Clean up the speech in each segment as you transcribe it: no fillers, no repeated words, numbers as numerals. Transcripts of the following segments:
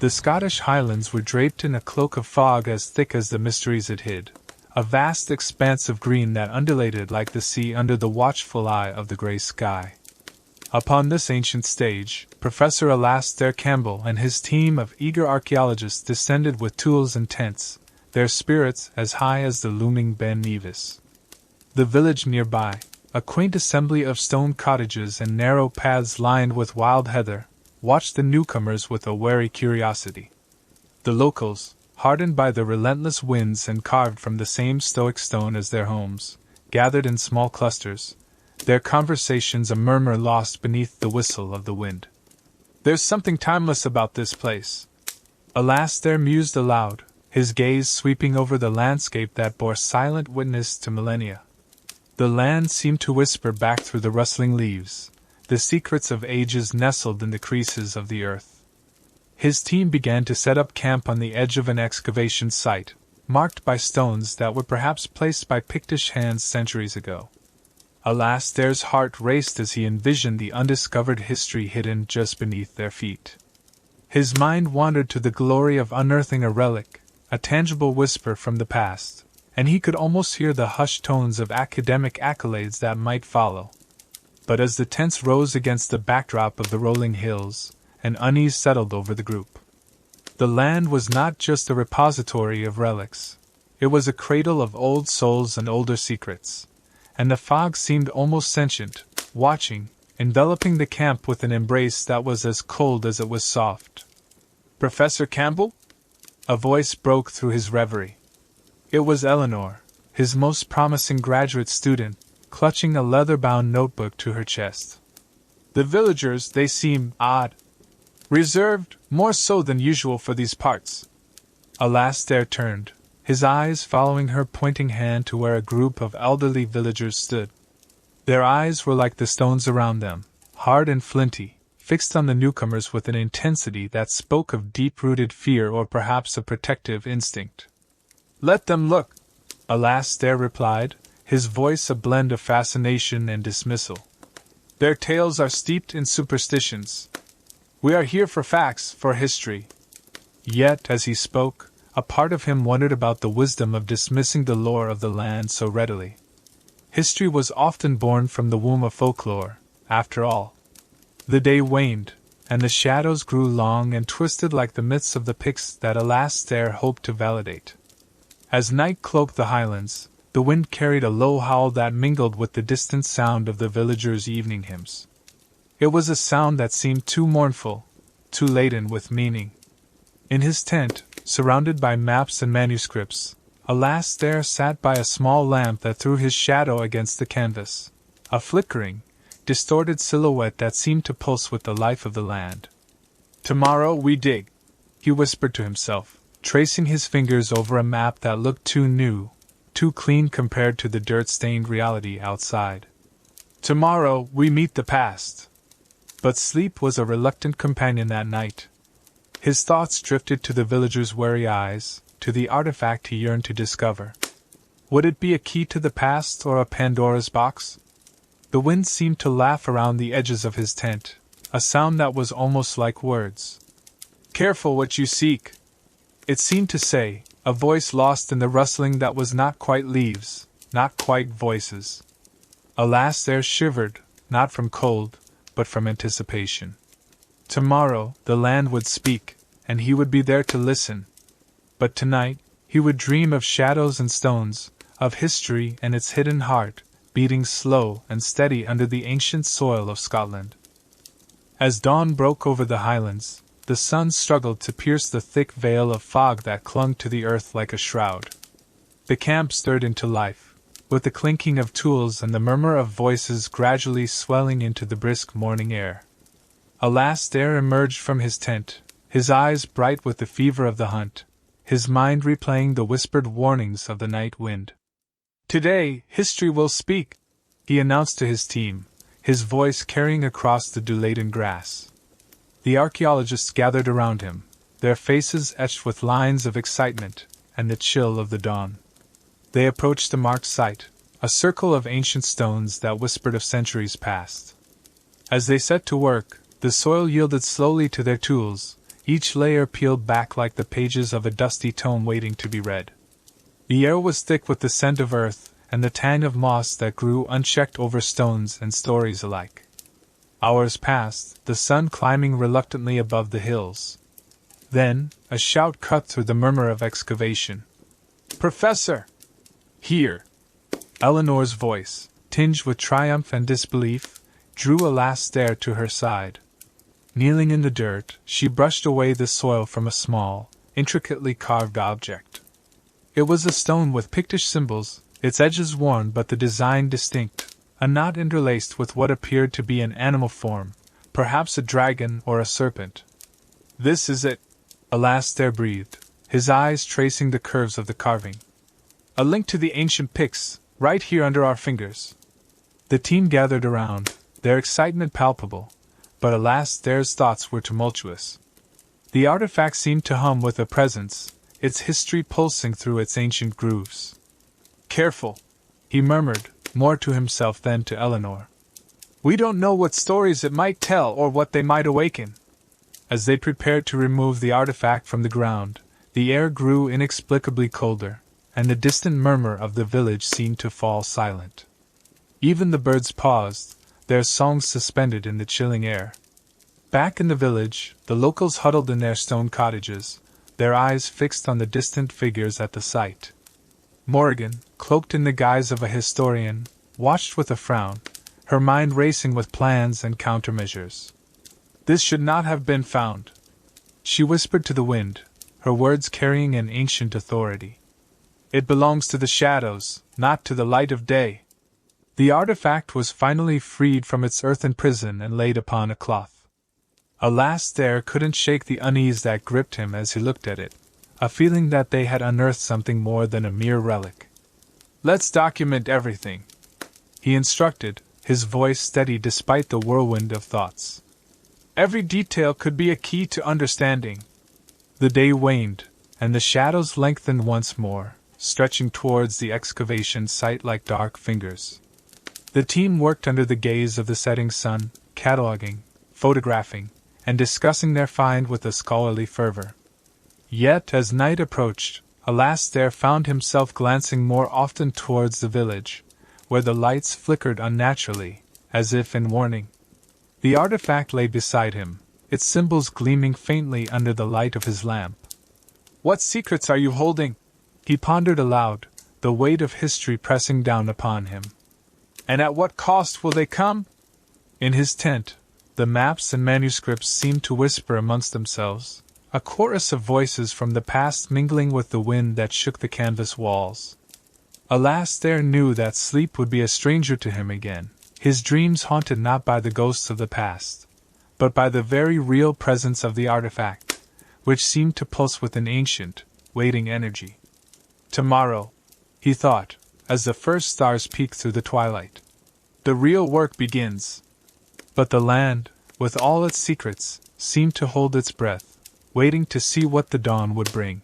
The Scottish Highlands were draped in a cloak of fog as thick as the mysteries it hid, a vast expanse of green that undulated like the sea under the watchful eye of the grey sky. Upon this ancient stage, Professor Alastair Campbell and his team of eager archaeologists descended with tools and tents, their spirits as high as the looming Ben Nevis. The village nearby, a quaint assembly of stone cottages and narrow paths lined with wild heather, watched the newcomers with a wary curiosity. The locals, hardened by the relentless winds and carved from the same stoic stone as their homes, gathered in small clusters, their conversations a murmur lost beneath the whistle of the wind. "There's something timeless about this place," Alastair mused aloud, his gaze sweeping over the landscape that bore silent witness to millennia. The land seemed to whisper back through the rustling leaves, the secrets of ages nestled in the creases of the earth. His team began to set up camp on the edge of an excavation site, marked by stones that were perhaps placed by Pictish hands centuries ago. Alastair's heart raced as he envisioned the undiscovered history hidden just beneath their feet. His mind wandered to the glory of unearthing a relic, a tangible whisper from the past, and he could almost hear the hushed tones of academic accolades that might follow. But as the tents rose against the backdrop of the rolling hills, an unease settled over the group. The land was not just a repository of relics. It was a cradle of old souls and older secrets, and the fog seemed almost sentient, watching, enveloping the camp with an embrace that was as cold as it was soft. "Professor Campbell?" A voice broke through his reverie. It was Eleanor, his most promising graduate student, clutching a leather-bound notebook to her chest. "The villagers, they seem odd. Reserved, more so than usual for these parts." Alastair turned, his eyes following her pointing hand to where a group of elderly villagers stood. Their eyes were like the stones around them, hard and flinty, fixed on the newcomers with an intensity that spoke of deep-rooted fear or perhaps a protective instinct. "Let them look," Alastair replied, his voice a blend of fascination and dismissal. "Their tales are steeped in superstitions. We are here for facts, for history." Yet, as he spoke, a part of him wondered about the wisdom of dismissing the lore of the land so readily. History was often born from the womb of folklore, after all. The day waned, and the shadows grew long and twisted like the myths of the Picts that Alastair hoped to validate. As night cloaked the highlands, the wind carried a low howl that mingled with the distant sound of the villagers' evening hymns. It was a sound that seemed too mournful, too laden with meaning. In his tent, surrounded by maps and manuscripts, Alastair sat by a small lamp that threw his shadow against the canvas, a flickering, distorted silhouette that seemed to pulse with the life of the land. "Tomorrow we dig," he whispered to himself, tracing his fingers over a map that looked too new, too clean compared to the dirt-stained reality outside. "Tomorrow we meet the past." But sleep was a reluctant companion that night. His thoughts drifted to the villagers' wary eyes, to the artifact he yearned to discover. Would it be a key to the past or a Pandora's box? The wind seemed to laugh around the edges of his tent, a sound that was almost like words. "Careful what you seek," it seemed to say, a voice lost in the rustling that was not quite leaves, not quite voices. Alastair shivered, not from cold, but from anticipation. Tomorrow, the land would speak, and he would be there to listen. But tonight, he would dream of shadows and stones, of history and its hidden heart, beating slow and steady under the ancient soil of Scotland. As dawn broke over the highlands, the sun struggled to pierce the thick veil of fog that clung to the earth like a shroud. The camp stirred into life, with the clinking of tools and the murmur of voices gradually swelling into the brisk morning air. Alastair emerged from his tent, his eyes bright with the fever of the hunt, his mind replaying the whispered warnings of the night wind. "Today, history will speak," he announced to his team, his voice carrying across the dew-laden grass. The archaeologists gathered around him, their faces etched with lines of excitement and the chill of the dawn. They approached the marked site, a circle of ancient stones that whispered of centuries past. As they set to work, the soil yielded slowly to their tools, each layer peeled back like the pages of a dusty tome waiting to be read. The air was thick with the scent of earth and the tang of moss that grew unchecked over stones and stories alike. Hours passed, the sun climbing reluctantly above the hills. Then, a shout cut through the murmur of excavation. "Professor!" "Here!" Eleanor's voice, tinged with triumph and disbelief, drew Alastair to her side. Kneeling in the dirt, she brushed away the soil from a small, intricately carved object. It was a stone with Pictish symbols, its edges worn but the design distinct, a knot interlaced with what appeared to be an animal form, perhaps a dragon or a serpent. "This is it," Alastair breathed, his eyes tracing the curves of the carving. "A link to the ancient Picts, right here under our fingers." The team gathered around, their excitement palpable, but Alastair's thoughts were tumultuous. The artifact seemed to hum with a presence, its history pulsing through its ancient grooves. "Careful," he murmured, more to himself than to Eleanor. "We don't know what stories it might tell or what they might awaken." As they prepared to remove the artifact from the ground, the air grew inexplicably colder, and the distant murmur of the village seemed to fall silent. Even the birds paused, their songs suspended in the chilling air. Back in the village, the locals huddled in their stone cottages, their eyes fixed on the distant figures at the site. Morrigan, cloaked in the guise of a historian, watched with a frown, her mind racing with plans and countermeasures. "This should not have been found," she whispered to the wind, her words carrying an ancient authority. "It belongs to the shadows, not to the light of day." The artifact was finally freed from its earthen prison and laid upon a cloth. Alastair couldn't shake the unease that gripped him as he looked at it, a feeling that they had unearthed something more than a mere relic. "Let's document everything," he instructed, his voice steady despite the whirlwind of thoughts. "Every detail could be a key to understanding." The day waned, and the shadows lengthened once more, stretching towards the excavation site like dark fingers. The team worked under the gaze of the setting sun, cataloging, photographing, and discussing their find with a scholarly fervor. Yet as night approached, Alastair found himself glancing more often towards the village, where the lights flickered unnaturally, as if in warning. The artifact lay beside him, its symbols gleaming faintly under the light of his lamp. "What secrets are you holding?" he pondered aloud, the weight of history pressing down upon him. "And at what cost will they come?" In his tent, the maps and manuscripts seemed to whisper amongst themselves, a chorus of voices from the past mingling with the wind that shook the canvas walls. Alastair knew that sleep would be a stranger to him again, his dreams haunted not by the ghosts of the past, but by the very real presence of the artifact, which seemed to pulse with an ancient, waiting energy. "Tomorrow," he thought, as the first stars peeked through the twilight, "the real work begins." But the land, with all its secrets, seemed to hold its breath, waiting to see what the dawn would bring.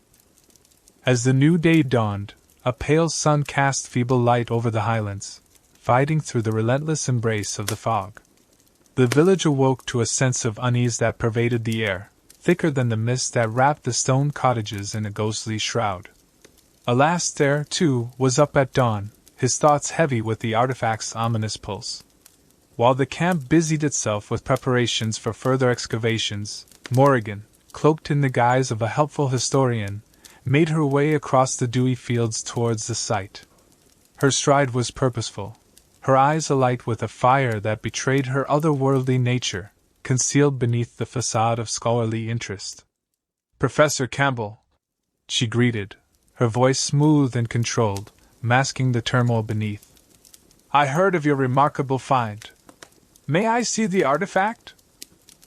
As the new day dawned, a pale sun cast feeble light over the Highlands, fighting through the relentless embrace of the fog. The village awoke to a sense of unease that pervaded the air, thicker than the mist that wrapped the stone cottages in a ghostly shroud. Alastair, too, was up at dawn, his thoughts heavy with the artifact's ominous pulse. While the camp busied itself with preparations for further excavations, Morrigan, cloaked in the guise of a helpful historian, made her way across the dewy fields towards the site. Her stride was purposeful, her eyes alight with a fire that betrayed her otherworldly nature, concealed beneath the facade of scholarly interest. "Professor Campbell," she greeted, her voice smooth and controlled, masking the turmoil beneath. "I heard of your remarkable find. May I see the artifact?"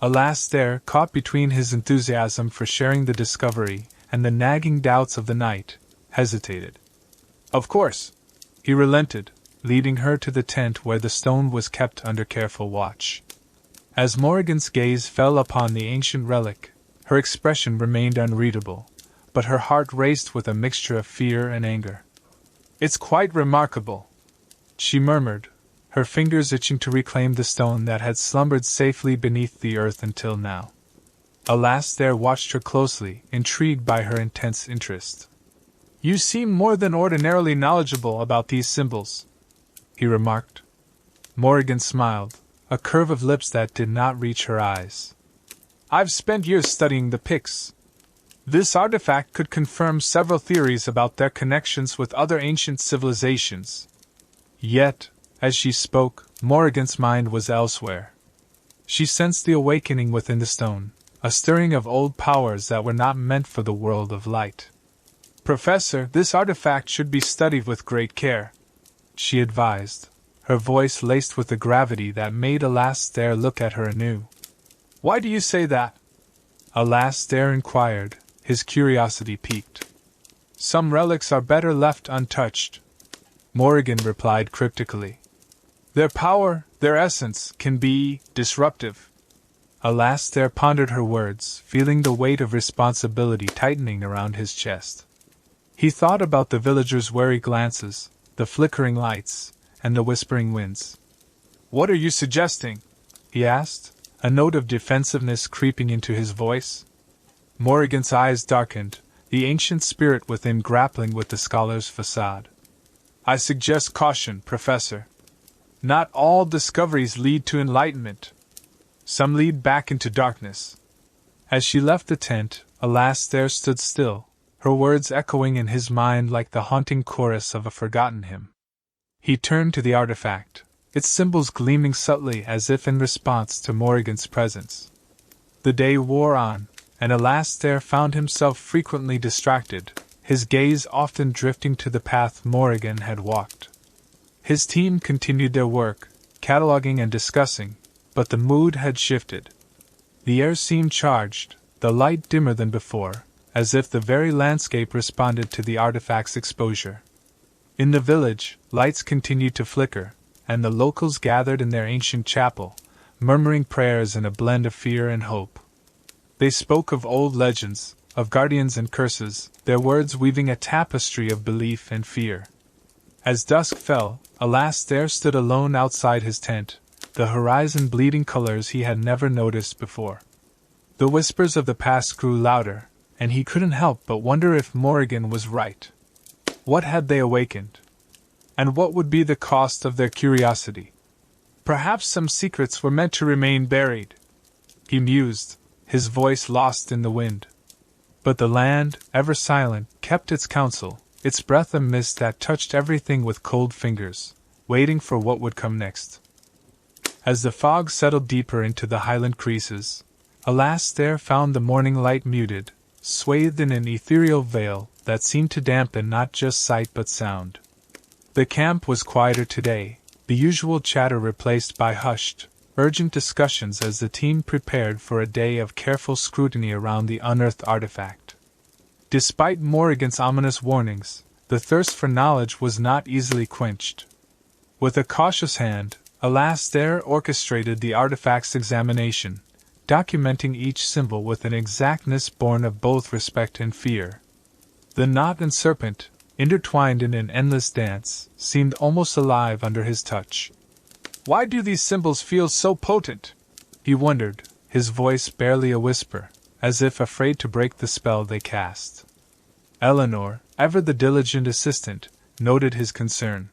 Alastair, caught between his enthusiasm for sharing the discovery and the nagging doubts of the night, hesitated. "Of course," he relented, leading her to the tent where the stone was kept under careful watch. As Morrigan's gaze fell upon the ancient relic, her expression remained unreadable, but her heart raced with a mixture of fear and anger. "It's quite remarkable," she murmured, her fingers itching to reclaim the stone that had slumbered safely beneath the earth until now. Alastair watched her closely, intrigued by her intense interest. "You seem more than ordinarily knowledgeable about these symbols," he remarked. Morrigan smiled, a curve of lips that did not reach her eyes. "I've spent years studying the Picts. This artifact could confirm several theories about their connections with other ancient civilizations." Yet, as she spoke, Morrigan's mind was elsewhere. She sensed the awakening within the stone, a stirring of old powers that were not meant for the world of light. "Professor, this artifact should be studied with great care," she advised, her voice laced with a gravity that made Alastair look at her anew. "Why do you say that?" Alastair inquired, his curiosity piqued. "Some relics are better left untouched," Morrigan replied cryptically. "Their power, their essence, can be disruptive." Alastair pondered her words, feeling the weight of responsibility tightening around his chest. He thought about the villagers' wary glances, the flickering lights, and the whispering winds. "What are you suggesting?" he asked, a note of defensiveness creeping into his voice. Morrigan's eyes darkened, the ancient spirit within grappling with the scholar's facade. "I suggest caution, Professor. Not all discoveries lead to enlightenment. Some lead back into darkness." As she left the tent, Alastair stood still, her words echoing in his mind like the haunting chorus of a forgotten hymn. He turned to the artifact, its symbols gleaming subtly as if in response to Morrigan's presence. The day wore on, and Alastair found himself frequently distracted, his gaze often drifting to the path Morrigan had walked. His team continued their work, cataloging and discussing, but the mood had shifted. The air seemed charged, the light dimmer than before, as if the very landscape responded to the artifact's exposure. In the village, lights continued to flicker, and the locals gathered in their ancient chapel, murmuring prayers in a blend of fear and hope. They spoke of old legends, of guardians and curses, their words weaving a tapestry of belief and fear. As dusk fell, Alastair stood alone outside his tent, the horizon bleeding colors he had never noticed before. The whispers of the past grew louder, and he couldn't help but wonder if Morrigan was right. What had they awakened? And what would be the cost of their curiosity? Perhaps some secrets were meant to remain buried, he mused, his voice lost in the wind. But the land, ever silent, kept its counsel, its breath a mist that touched everything with cold fingers, waiting for what would come next. As the fog settled deeper into the highland creases, Alastair found the morning light muted, swathed in an ethereal veil that seemed to dampen not just sight but sound. The camp was quieter today, the usual chatter replaced by hushed, urgent discussions as the team prepared for a day of careful scrutiny around the unearthed artifact. Despite Morrigan's ominous warnings, the thirst for knowledge was not easily quenched. With a cautious hand, Alastair orchestrated the artifact's examination, documenting each symbol with an exactness born of both respect and fear. The knot and serpent, intertwined in an endless dance, seemed almost alive under his touch. "Why do these symbols feel so potent?" he wondered, his voice barely a whisper, as if afraid to break the spell they cast. Eleanor, ever the diligent assistant, noted his concern.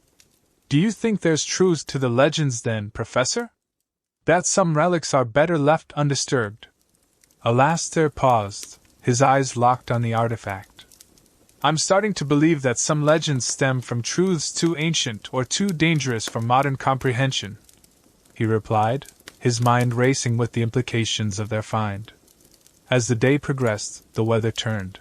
"Do you think there's truth to the legends then, Professor? That some relics are better left undisturbed?" Alastair paused, his eyes locked on the artifact. "I'm starting to believe that some legends stem from truths too ancient or too dangerous for modern comprehension," he replied, his mind racing with the implications of their find. As the day progressed, the weather turned.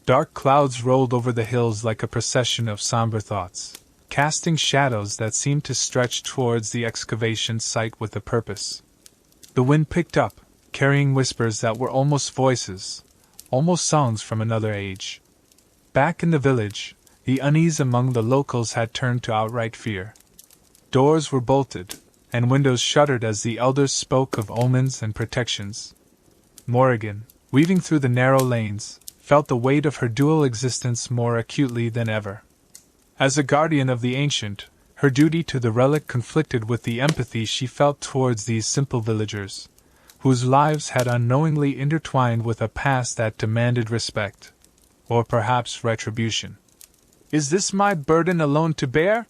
Dark clouds rolled over the hills like a procession of somber thoughts, casting shadows that seemed to stretch towards the excavation site with a purpose. The wind picked up, carrying whispers that were almost voices, almost songs from another age. Back in the village, the unease among the locals had turned to outright fear. Doors were bolted, and windows shuttered as the elders spoke of omens and protections. Morrigan, weaving through the narrow lanes, felt the weight of her dual existence more acutely than ever. As a guardian of the ancient, her duty to the relic conflicted with the empathy she felt towards these simple villagers, whose lives had unknowingly intertwined with a past that demanded respect, or perhaps retribution. Is this my burden alone to bear?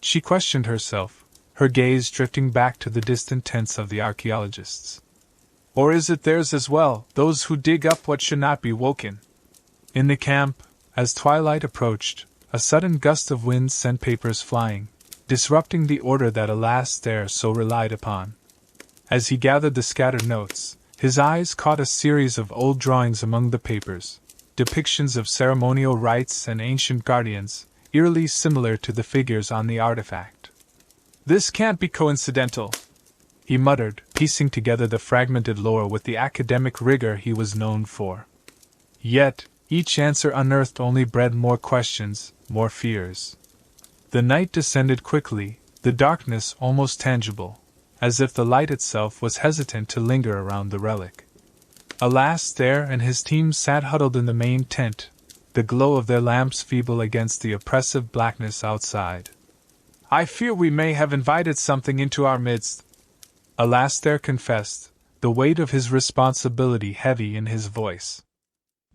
She questioned herself, her gaze drifting back to the distant tents of the archaeologists. Or is it theirs as well, those who dig up what should not be woken? In the camp, as twilight approached, a sudden gust of wind sent papers flying, disrupting the order that Alastair so relied upon. As he gathered the scattered notes, his eyes caught a series of old drawings among the papers, depictions of ceremonial rites and ancient guardians, eerily similar to the figures on the artifact. This can't be coincidental, he muttered, piecing together the fragmented lore with the academic rigor he was known for. Yet, each answer unearthed only bred more questions, more fears. The night descended quickly, the darkness almost tangible, as if the light itself was hesitant to linger around the relic. Alastair and his team sat huddled in the main tent, the glow of their lamps feeble against the oppressive blackness outside. I fear we may have invited something into our midst, Alastair confessed, the weight of his responsibility heavy in his voice.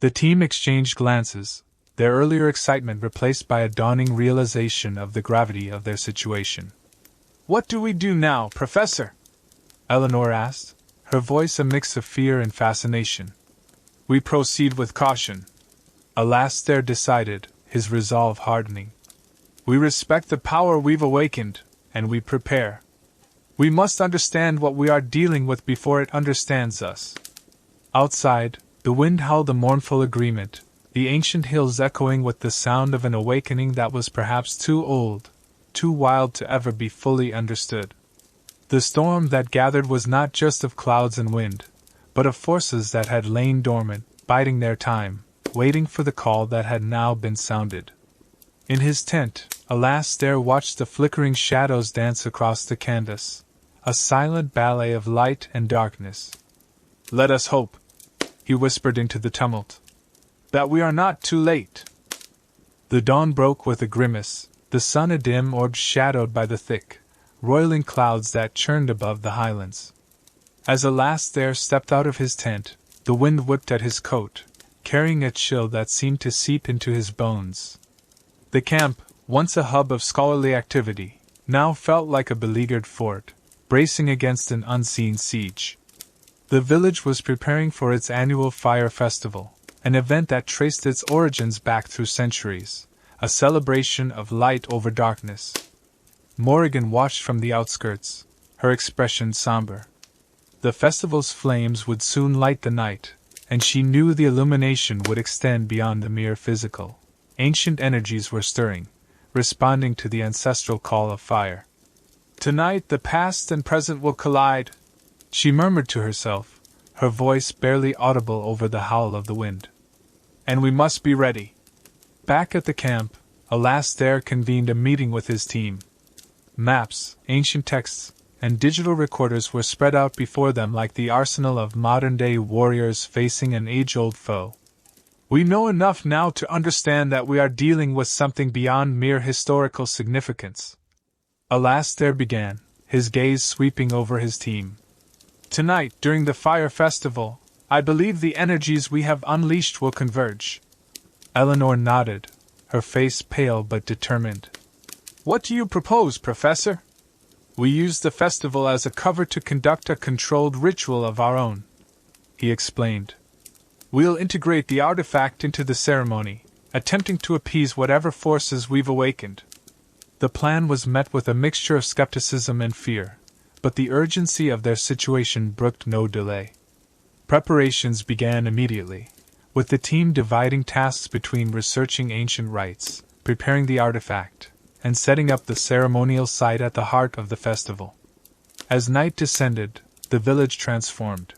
The team exchanged glances, their earlier excitement replaced by a dawning realization of the gravity of their situation. What do we do now, Professor? Eleanor asked, her voice a mix of fear and fascination. We proceed with caution, Alastair decided, his resolve hardening. We respect the power we've awakened, and we prepare. We must understand what we are dealing with before it understands us. Outside, the wind howled a mournful agreement, the ancient hills echoing with the sound of an awakening that was perhaps too old, too wild to ever be fully understood. The storm that gathered was not just of clouds and wind, but of forces that had lain dormant, biding their time, waiting for the call that had now been sounded. In his tent, Alastair watched the flickering shadows dance across the canvas, a silent ballet of light and darkness. Let us hope, he whispered into the tumult, that we are not too late. The dawn broke with a grimace, the sun a dim orb shadowed by the thick, roiling clouds that churned above the Highlands. As Alastair stepped out of his tent, the wind whipped at his coat, carrying a chill that seemed to seep into his bones. The camp, once a hub of scholarly activity, now felt like a beleaguered fort, bracing against an unseen siege. The village was preparing for its annual fire festival, an event that traced its origins back through centuries, a celebration of light over darkness. Morrigan watched from the outskirts, her expression somber. The festival's flames would soon light the night, and she knew the illumination would extend beyond the mere physical. Ancient energies were stirring, responding to the ancestral call of fire. Tonight the past and present will collide, she murmured to herself, her voice barely audible over the howl of the wind. And we must be ready. Back at the camp, Alastair convened a meeting with his team. Maps, ancient texts, and digital recorders were spread out before them like the arsenal of modern-day warriors facing an age-old foe. We know enough now to understand that we are dealing with something beyond mere historical significance. Alastair began, his gaze sweeping over his team. Tonight, during the fire festival, I believe the energies we have unleashed will converge. Eleanor nodded, her face pale but determined. What do you propose, Professor? We use the festival as a cover to conduct a controlled ritual of our own, he explained. We'll integrate the artifact into the ceremony, attempting to appease whatever forces we've awakened. The plan was met with a mixture of skepticism and fear, but the urgency of their situation brooked no delay. Preparations began immediately, with the team dividing tasks between researching ancient rites, preparing the artifact, and setting up the ceremonial site at the heart of the festival. As night descended, the village transformed.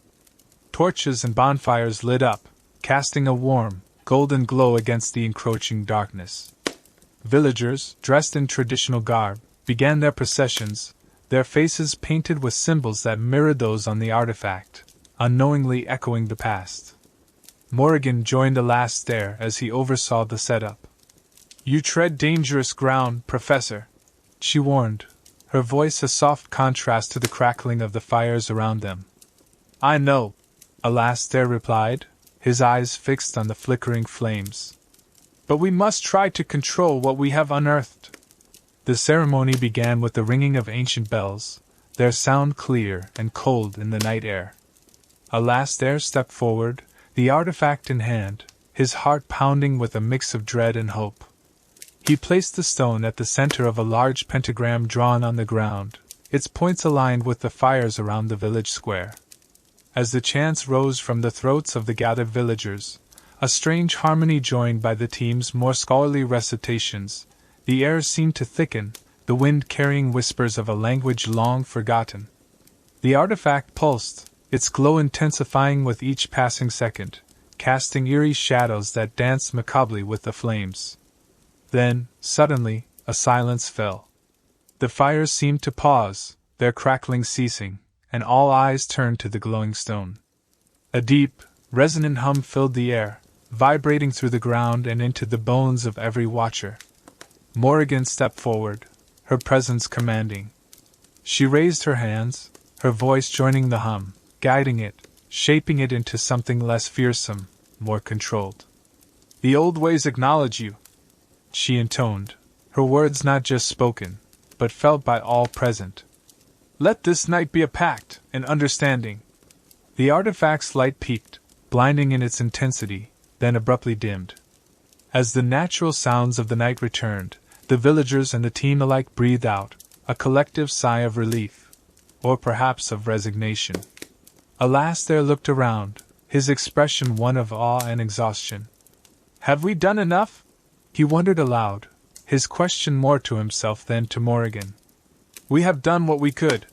Torches and bonfires lit up, casting a warm, golden glow against the encroaching darkness. Villagers, dressed in traditional garb, began their processions, their faces painted with symbols that mirrored those on the artifact, unknowingly echoing the past. Morrigan joined Alastair as he oversaw the setup. You tread dangerous ground, Professor, she warned, her voice a soft contrast to the crackling of the fires around them. I know, Alastair replied, his eyes fixed on the flickering flames. But we must try to control what we have unearthed. The ceremony began with the ringing of ancient bells, their sound clear and cold in the night air. Alastair stepped forward, the artifact in hand, his heart pounding with a mix of dread and hope. He placed the stone at the center of a large pentagram drawn on the ground, its points aligned with the fires around the village square. As the chants rose from the throats of the gathered villagers, a strange harmony joined by the team's more scholarly recitations, the air seemed to thicken, the wind carrying whispers of a language long forgotten. The artifact pulsed, its glow intensifying with each passing second, casting eerie shadows that danced macabrely with the flames. Then, suddenly, a silence fell. The fires seemed to pause, their crackling ceasing, and all eyes turned to the glowing stone. A deep, resonant hum filled the air, vibrating through the ground and into the bones of every watcher. Morrigan stepped forward, her presence commanding. She raised her hands, her voice joining the hum, guiding it, shaping it into something less fearsome, more controlled. "The old ways acknowledge you," she intoned, her words not just spoken, but felt by all present. "Let this night be a pact, an understanding." The artifact's light peaked, blinding in its intensity, then abruptly dimmed. As the natural sounds of the night returned, the villagers and the team alike breathed out, a collective sigh of relief, or perhaps of resignation. Alastair looked around, his expression one of awe and exhaustion. "Have we done enough?" he wondered aloud, his question more to himself than to Morrigan. "We have done what we could,"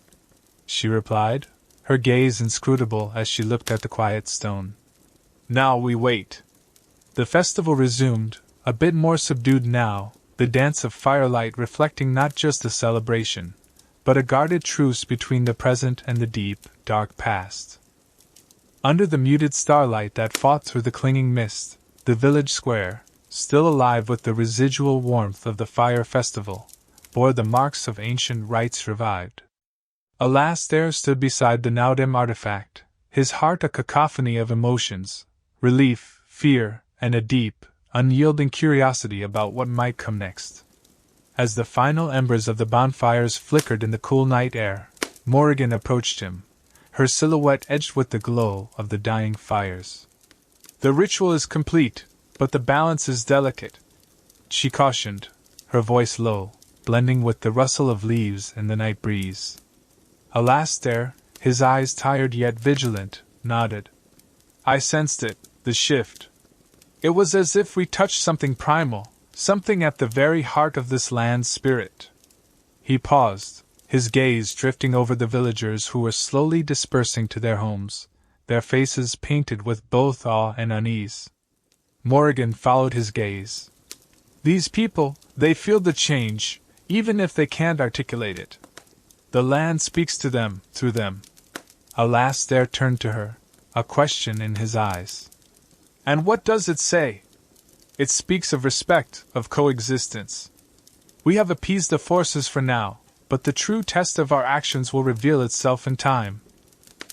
she replied, her gaze inscrutable as she looked at the quiet stone. "Now we wait." The festival resumed, a bit more subdued now, the dance of firelight reflecting not just the celebration, but a guarded truce between the present and the deep, dark past. Under the muted starlight that fought through the clinging mist, the village square, still alive with the residual warmth of the fire festival, bore the marks of ancient rites revived. Alastair stood beside the now dim artifact, his heart a cacophony of emotions, relief, fear, and a deep, unyielding curiosity about what might come next. As the final embers of the bonfires flickered in the cool night air, Morrigan approached him, her silhouette edged with the glow of the dying fires. "The ritual is complete, but the balance is delicate," she cautioned, her voice low, blending with the rustle of leaves in the night breeze. Alastair, his eyes tired yet vigilant, nodded. "I sensed it, the shift. It was as if we touched something primal, something at the very heart of this land's spirit." He paused, his gaze drifting over the villagers who were slowly dispersing to their homes, their faces painted with both awe and unease. Morrigan followed his gaze. "These people, they feel the change, even if they can't articulate it. The land speaks to them, through them." Alastair turned to her, a question in his eyes. "And what does it say?" "It speaks of respect, of coexistence. We have appeased the forces for now, but the true test of our actions will reveal itself in time,"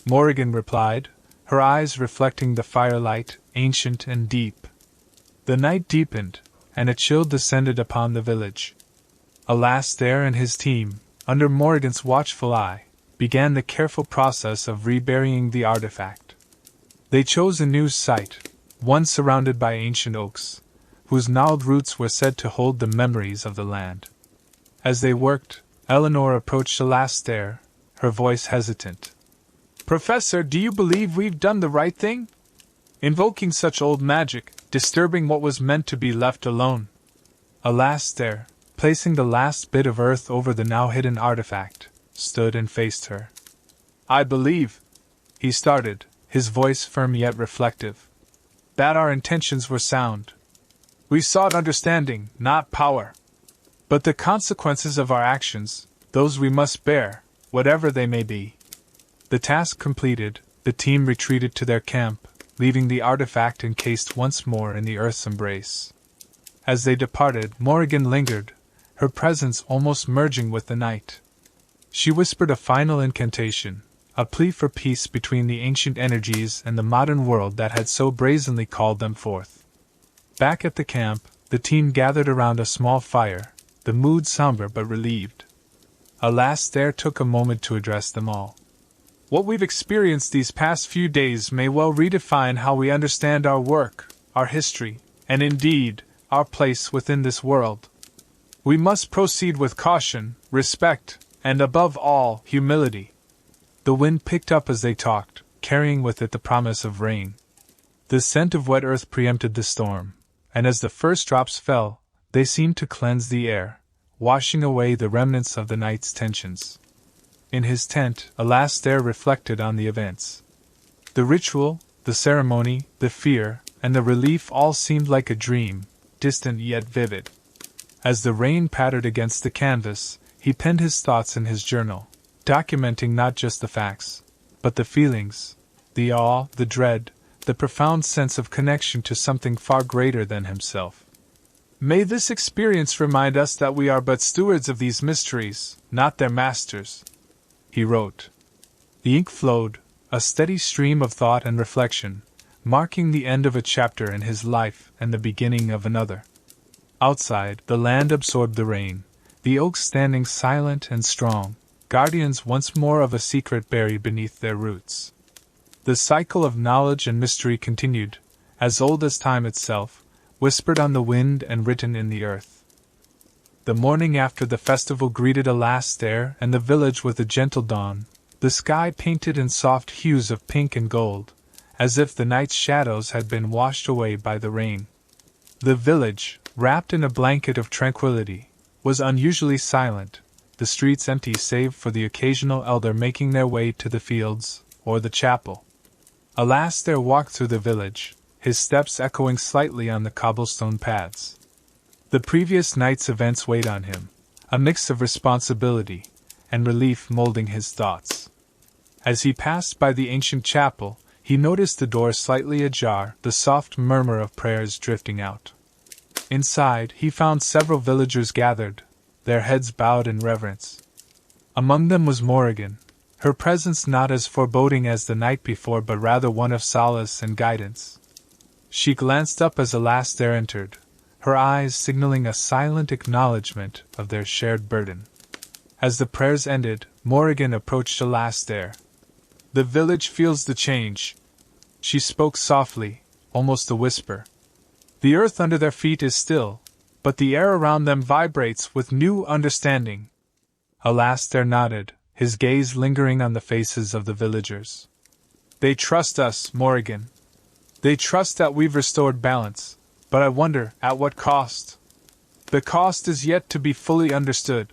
Morrigan replied, her eyes reflecting the firelight, ancient and deep. The night deepened, and a chill descended upon the village. Alastair and his team, under Morrigan's watchful eye, began the careful process of reburying the artifact. They chose a new site, one surrounded by ancient oaks, whose gnarled roots were said to hold the memories of the land. As they worked, Eleanor approached Alastair, her voice hesitant. "Professor, do you believe we've done the right thing? Invoking such old magic, disturbing what was meant to be left alone." Alastair, placing the last bit of earth over the now hidden artifact, stood and faced her. "I believe," he started, his voice firm yet reflective, "that our intentions were sound. We sought understanding, not power. But the consequences of our actions, those we must bear, whatever they may be." The task completed, the team retreated to their camp, leaving the artifact encased once more in the earth's embrace. As they departed, Morrigan lingered, her presence almost merging with the night. She whispered a final incantation, a plea for peace between the ancient energies and the modern world that had so brazenly called them forth. Back at the camp, the team gathered around a small fire, the mood somber but relieved. Alastair took a moment to address them all. What we've experienced these past few days may well redefine how we understand our work, our history, and indeed, our place within this world. We must proceed with caution, respect, and above all, humility. The wind picked up as they talked, carrying with it the promise of rain. The scent of wet earth preempted the storm, and as the first drops fell, they seemed to cleanse the air, washing away the remnants of the night's tensions. In his tent, Alastair reflected on the events. The ritual, the ceremony, the fear, and the relief all seemed like a dream, distant yet vivid. As the rain pattered against the canvas, he penned his thoughts in his journal, documenting not just the facts, but the feelings, the awe, the dread, the profound sense of connection to something far greater than himself. May this experience remind us that we are but stewards of these mysteries, not their masters, he wrote. The ink flowed, a steady stream of thought and reflection, marking the end of a chapter in his life and the beginning of another. Outside, the land absorbed the rain, the oaks standing silent and strong, guardians once more of a secret buried beneath their roots. The cycle of knowledge and mystery continued, as old as time itself, whispered on the wind and written in the earth. The morning after the festival greeted Alastair and the village with a gentle dawn, the sky painted in soft hues of pink and gold, as if the night's shadows had been washed away by the rain. The village, wrapped in a blanket of tranquility, was unusually silent, the streets empty save for the occasional elder making their way to the fields or the chapel. Alastair walked through the village, his steps echoing slightly on the cobblestone paths. The previous night's events weighed on him, a mix of responsibility and relief molding his thoughts. As he passed by the ancient chapel, he noticed the door slightly ajar, the soft murmur of prayers drifting out. Inside, he found several villagers gathered, their heads bowed in reverence. Among them was Morrigan, her presence not as foreboding as the night before but rather one of solace and guidance. She glanced up as Alastair entered, her eyes signaling a silent acknowledgement of their shared burden. As the prayers ended, Morrigan approached Alastair. "The village feels the change," she spoke softly, almost a whisper. "The earth under their feet is still, but the air around them vibrates with new understanding." Alastair nodded, his gaze lingering on the faces of the villagers. "They trust us, Morrigan. They trust that we've restored balance, but I wonder, at what cost?" "The cost is yet to be fully understood,"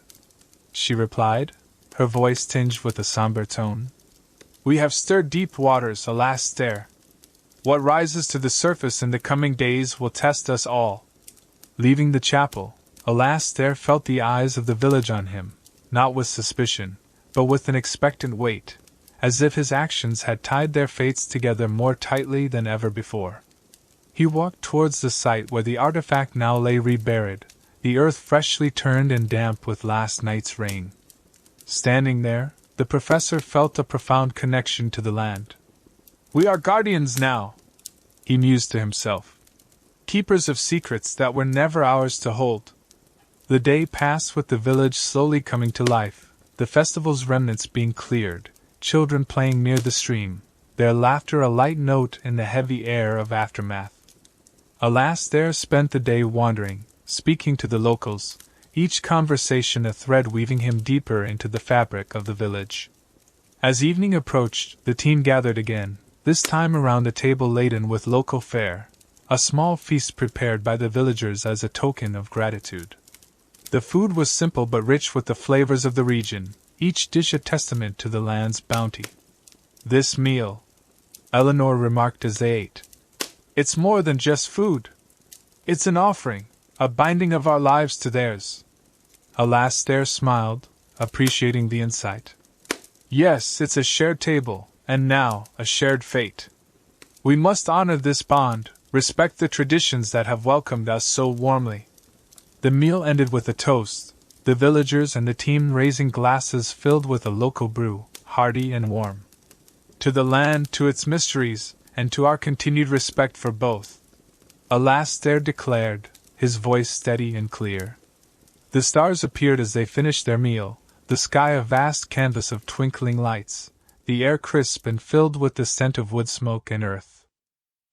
she replied, her voice tinged with a somber tone. "We have stirred deep waters, Alastair. What rises to the surface in the coming days will test us all." Leaving the chapel, Alastair felt the eyes of the village on him, not with suspicion, but with an expectant weight, as if his actions had tied their fates together more tightly than ever before. He walked towards the site where the artifact now lay reburied, the earth freshly turned and damp with last night's rain. Standing there, the professor felt a profound connection to the land. "We are guardians now," he mused to himself. "Keepers of secrets that were never ours to hold." The day passed with the village slowly coming to life, the festival's remnants being cleared, children playing near the stream, their laughter a light note in the heavy air of aftermath. Alastair spent the day wandering, speaking to the locals, each conversation a thread weaving him deeper into the fabric of the village. As evening approached, the team gathered again, this time around a table laden with local fare, a small feast prepared by the villagers as a token of gratitude. The food was simple but rich with the flavors of the region, each dish a testament to the land's bounty. "This meal," Eleanor remarked as they ate, "it's more than just food. It's an offering, a binding of our lives to theirs." Alastair smiled, appreciating the insight. "Yes, it's a shared table, and now, a shared fate. We must honor this bond, respect the traditions that have welcomed us so warmly." The meal ended with a toast, the villagers and the team raising glasses filled with a local brew, hearty and warm. To the land, to its mysteries, and to our continued respect for both. Alastair declared, his voice steady and clear. The stars appeared as they finished their meal, the sky a vast canvas of twinkling lights, the air crisp and filled with the scent of wood smoke and earth.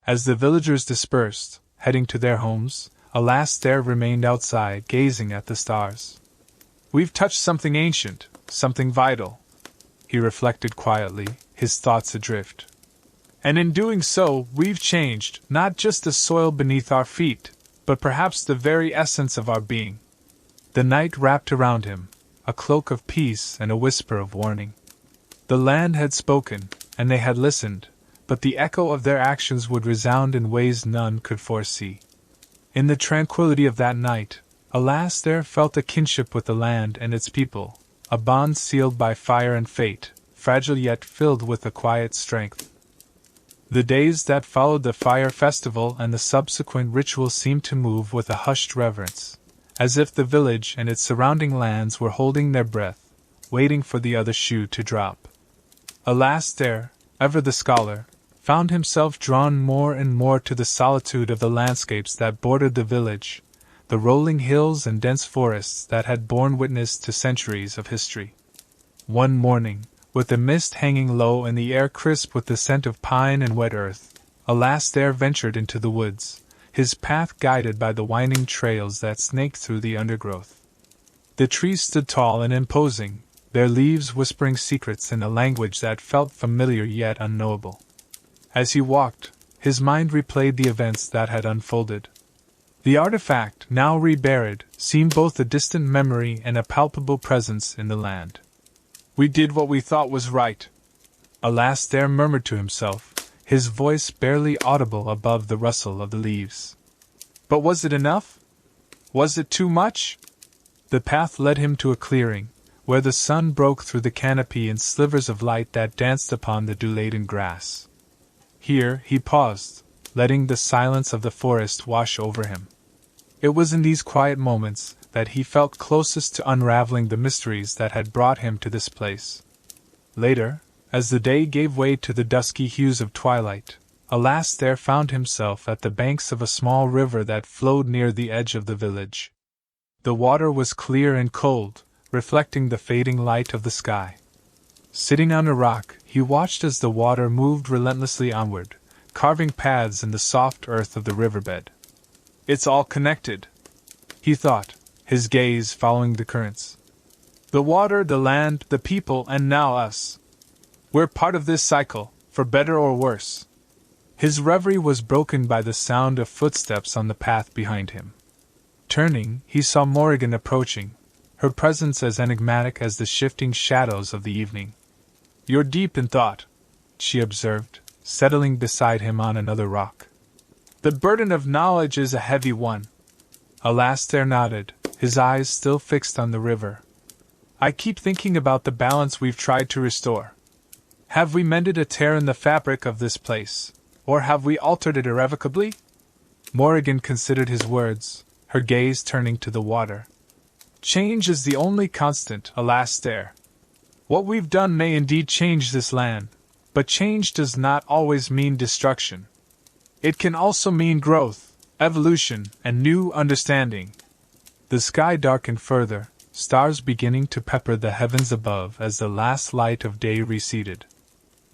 As the villagers dispersed, heading to their homes, Alastair remained outside, gazing at the stars. We've touched something ancient, something vital, he reflected quietly, his thoughts adrift. And in doing so, we've changed, not just the soil beneath our feet, but perhaps the very essence of our being. The night wrapped around him, a cloak of peace and a whisper of warning. The land had spoken, and they had listened, but the echo of their actions would resound in ways none could foresee. In the tranquility of that night, Alastair felt a kinship with the land and its people, a bond sealed by fire and fate, fragile yet filled with a quiet strength. The days that followed the fire festival and the subsequent ritual seemed to move with a hushed reverence, as if the village and its surrounding lands were holding their breath, waiting for the other shoe to drop. Alastair, ever the scholar, found himself drawn more and more to the solitude of the landscapes that bordered the village, the rolling hills and dense forests that had borne witness to centuries of history. One morning, with the mist hanging low and the air crisp with the scent of pine and wet earth, Alastair ventured into the woods, his path guided by the winding trails that snaked through the undergrowth. The trees stood tall and imposing, their leaves whispering secrets in a language that felt familiar yet unknowable. As he walked, his mind replayed the events that had unfolded. The artifact, now reburied, seemed both a distant memory and a palpable presence in the land. We did what we thought was right, Alastair murmured to himself, his voice barely audible above the rustle of the leaves. But was it enough? Was it too much? The path led him to a clearing, where the sun broke through the canopy in slivers of light that danced upon the dew-laden grass. Here he paused, letting the silence of the forest wash over him. It was in these quiet moments that he felt closest to unraveling the mysteries that had brought him to this place. Later, as the day gave way to the dusky hues of twilight, Alastair found himself at the banks of a small river that flowed near the edge of the village. The water was clear and cold, reflecting the fading light of the sky. Sitting on a rock, he watched as the water moved relentlessly onward, carving paths in the soft earth of the riverbed. It's all connected, he thought, his gaze following the currents. The water, the land, the people, and now us. We're part of this cycle, for better or worse. His reverie was broken by the sound of footsteps on the path behind him. Turning, he saw Morrigan approaching, her presence as enigmatic as the shifting shadows of the evening. You're deep in thought, she observed, settling beside him on another rock. The burden of knowledge is a heavy one. Alastair nodded, his eyes still fixed on the river. I keep thinking about the balance we've tried to restore. Have we mended a tear in the fabric of this place, or have we altered it irrevocably? Morrigan considered his words, her gaze turning to the water. Change is the only constant, Alastair. What we've done may indeed change this land, but change does not always mean destruction. It can also mean growth, evolution, and new understanding. The sky darkened further, stars beginning to pepper the heavens above as the last light of day receded.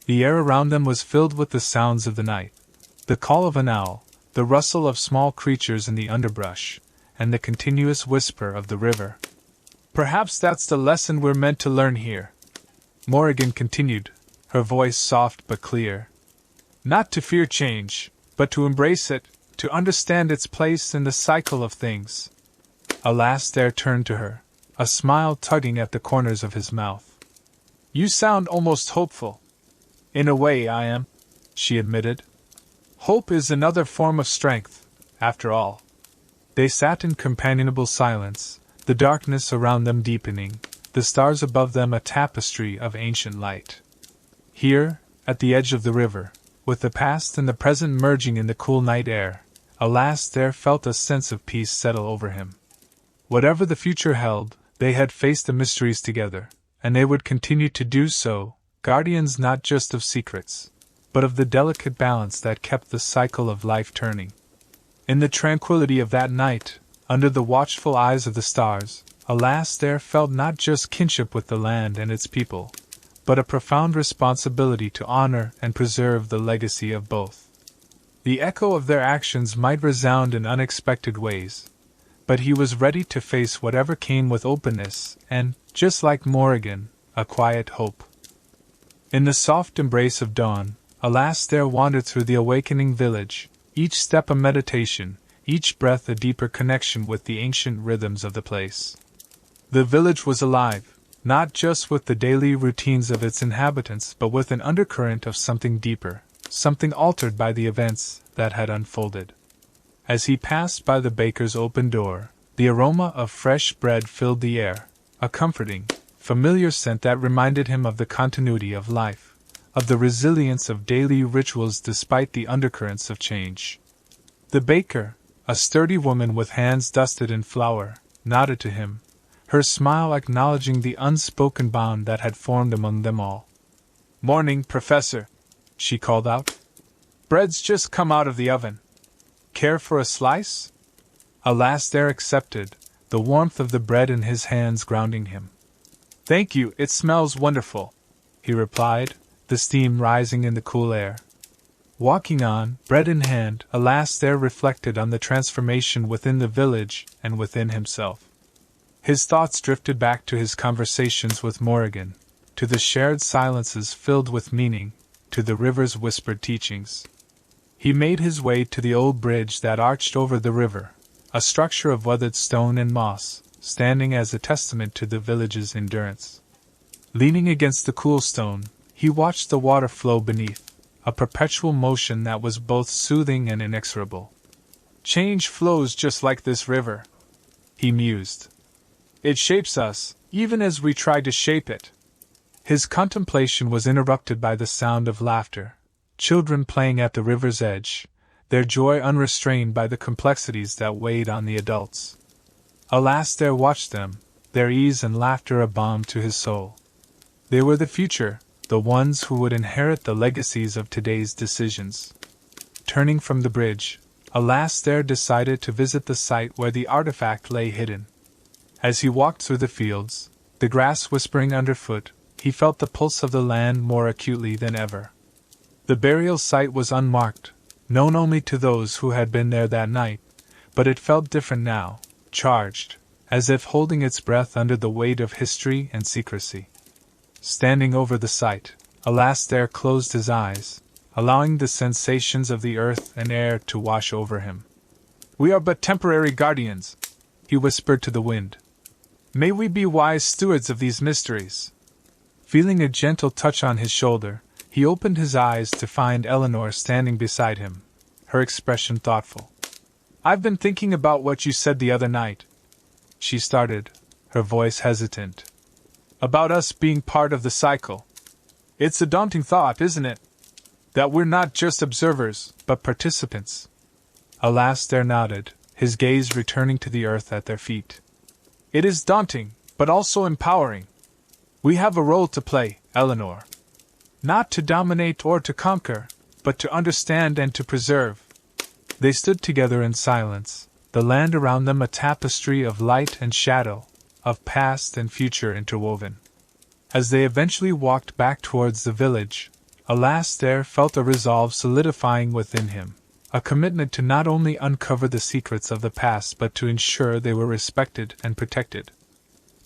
The air around them was filled with the sounds of the night, the call of an owl, the rustle of small creatures in the underbrush, and the continuous whisper of the river. Perhaps that's the lesson we're meant to learn here, Morrigan continued, her voice soft but clear. Not to fear change, but to embrace it, to understand its place in the cycle of things. Alastair turned to her, a smile tugging at the corners of his mouth. You sound almost hopeful. In a way I am, she admitted. Hope is another form of strength, after all. They sat in companionable silence, the darkness around them deepening, the stars above them a tapestry of ancient light. Here, at the edge of the river, with the past and the present merging in the cool night air, Alastair felt a sense of peace settle over him. Whatever the future held, they had faced the mysteries together, and they would continue to do so, guardians not just of secrets, but of the delicate balance that kept the cycle of life turning. In the tranquility of that night, under the watchful eyes of the stars, Alasdair felt not just kinship with the land and its people, but a profound responsibility to honor and preserve the legacy of both. The echo of their actions might resound in unexpected ways, but he was ready to face whatever came with openness and, just like Morrigan, a quiet hope. In the soft embrace of dawn, Alasdair wandered through the awakening village, each step a meditation, each breath a deeper connection with the ancient rhythms of the place. The village was alive, not just with the daily routines of its inhabitants, but with an undercurrent of something deeper, something altered by the events that had unfolded. As he passed by the baker's open door, the aroma of fresh bread filled the air, a comforting, familiar scent that reminded him of the continuity of life, of the resilience of daily rituals despite the undercurrents of change. The baker, a sturdy woman with hands dusted in flour, nodded to him, her smile acknowledging the unspoken bond that had formed among them all. "Morning, Professor," she called out. "Bread's just come out of the oven. Care for a slice?" Alasdair accepted, the warmth of the bread in his hands grounding him. "Thank you, it smells wonderful," he replied, the steam rising in the cool air. Walking on, bread in hand, Alasdair reflected on the transformation within the village and within himself. His thoughts drifted back to his conversations with Morrigan, to the shared silences filled with meaning, to the river's whispered teachings. He made his way to the old bridge that arched over the river, a structure of weathered stone and moss, standing as a testament to the village's endurance. Leaning against the cool stone, he watched the water flow beneath, a perpetual motion that was both soothing and inexorable. "Change flows just like this river," he mused. "It shapes us, even as we try to shape it." His contemplation was interrupted by the sound of laughter, children playing at the river's edge, their joy unrestrained by the complexities that weighed on the adults. Alasdair watched them, their ease and laughter a balm to his soul. They were the future, the ones who would inherit the legacies of today's decisions. Turning from the bridge, Alasdair decided to visit the site where the artifact lay hidden. As he walked through the fields, the grass whispering underfoot, he felt the pulse of the land more acutely than ever. The burial site was unmarked, known only to those who had been there that night, but it felt different now, charged, as if holding its breath under the weight of history and secrecy. Standing over the site, Alasdair closed his eyes, allowing the sensations of the earth and air to wash over him. "We are but temporary guardians," he whispered to the wind. "May we be wise stewards of these mysteries." Feeling a gentle touch on his shoulder, he opened his eyes to find Eleanor standing beside him, her expression thoughtful. "I've been thinking about what you said the other night." She started, her voice hesitant. "About us being part of the cycle. It's a daunting thought, isn't it? That we're not just observers, but participants." Alasdair nodded, his gaze returning to the earth at their feet. "It is daunting, but also empowering. We have a role to play, Eleanor. Not to dominate or to conquer, but to understand and to preserve." They stood together in silence, the land around them a tapestry of light and shadow, of past and future interwoven. As they eventually walked back towards the village, Alasdair felt a resolve solidifying within him, a commitment to not only uncover the secrets of the past but to ensure they were respected and protected.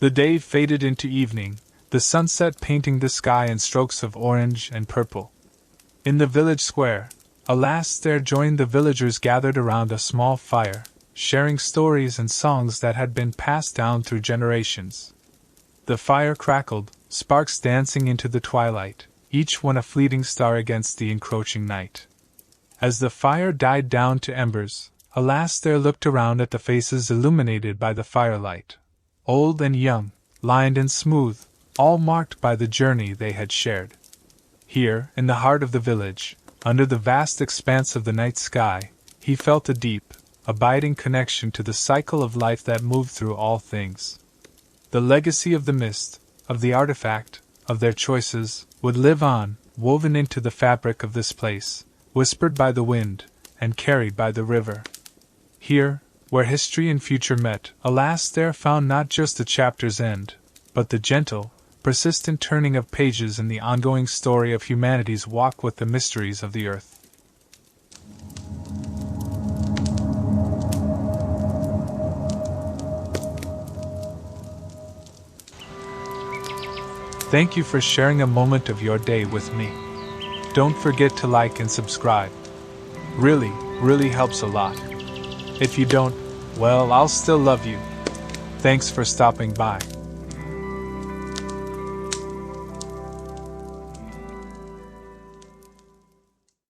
The day faded into evening, the sunset painting the sky in strokes of orange and purple. In the village square, Alasdair joined the villagers gathered around a small fire, sharing stories and songs that had been passed down through generations. The fire crackled, sparks dancing into the twilight, each one a fleeting star against the encroaching night. As the fire died down to embers, Alasdair looked around at the faces illuminated by the firelight, old and young, lined and smooth, all marked by the journey they had shared. Here, in the heart of the village, under the vast expanse of the night sky, he felt a deep, abiding connection to the cycle of life that moved through all things. The legacy of the mist, of the artifact, of their choices, would live on, woven into the fabric of this place, whispered by the wind, and carried by the river. Here, where history and future met, alas, there found not just the chapter's end, but the gentle, persistent turning of pages in the ongoing story of humanity's walk with the mysteries of the earth. Thank you for sharing a moment of your day with me. Don't forget to like and subscribe. Really helps a lot. If you don't, well, I'll still love you. Thanks for stopping by.